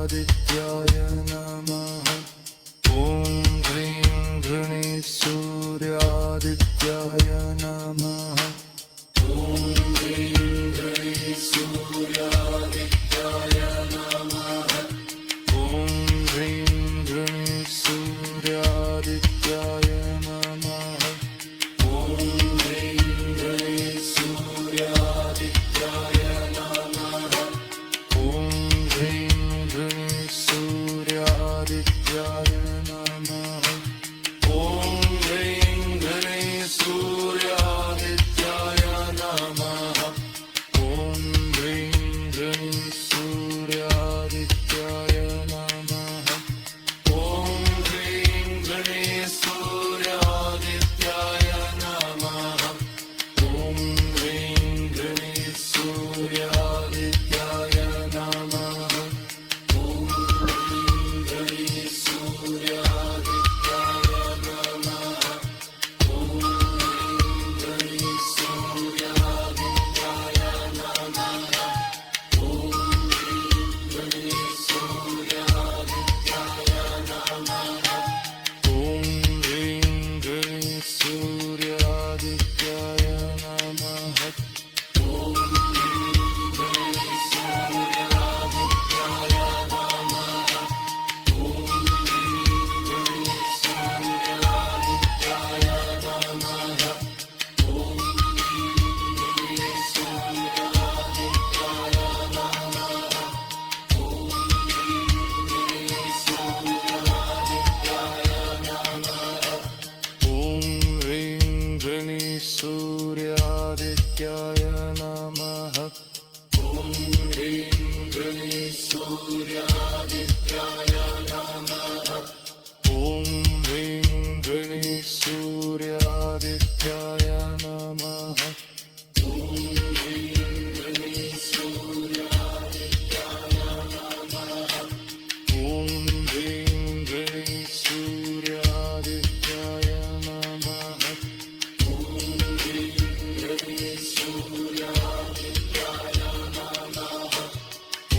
सूर्यादित्याय नमः ॐ ह्रीं गणेशसूर्यादित्याय नमः ॐ ह्रीं गणेशसूर्यादित्याय नमः ॐ ह्रीं गणेशसूर्यादित्याय नमः ॐ ह्रीं गणेशसूर्यादित्याय नमः ॐ ह्रीं गणेशसूर्यादित्याय नमः ॐ ह्रीं गणेशसूर्यादित्याय नमः ॐ ह्रीं गणेशसूर्यादित्याय नमः ॐ ह्रीं गणेशसूर्यादित्याय नमः ॐ ह्रीं गणेशसूर्यादित्याय नमः ॐ ह्रीं गणेशसूर्यादित्याय नमः ॐ ह्रीं गणेशसूर्यादित्याय नमः ॐ गणेशसूर्यादित्याय नमः ॐ ह्रीं गणेशसूर्यादित्याय नमः ॐ ह्रीं गणेशसूर्यादित्याय नमः ॐ ह्रीं गणेशसूर्यादित्याय नमः ॐ ह्रीं गणेशसूर्यादित्याय नमः ॐ ह्रीं गणेशसूर्यादित्याय नमः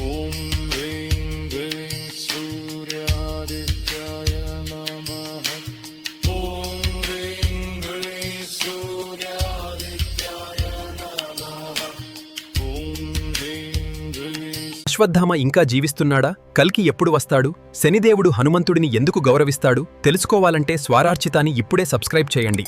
ॐ ह्रीं गणेशसूर्यादित्याय नमः ॐ ह्रीं गणेशसूर्यादित्याय नमः ॐ ह्रीं गणेश అశ్వత్థామ ఇంకా జీవిస్తున్నాడా? కల్కి ఎప్పుడు వస్తాడు? శనిదేవుడు హనుమంతుడిని ఎందుకు గౌరవిస్తాడు? తెలుసుకోవాలంటే స్వరార్చితాని ఇప్పుడే సబ్స్క్రైబ్ చేయండి.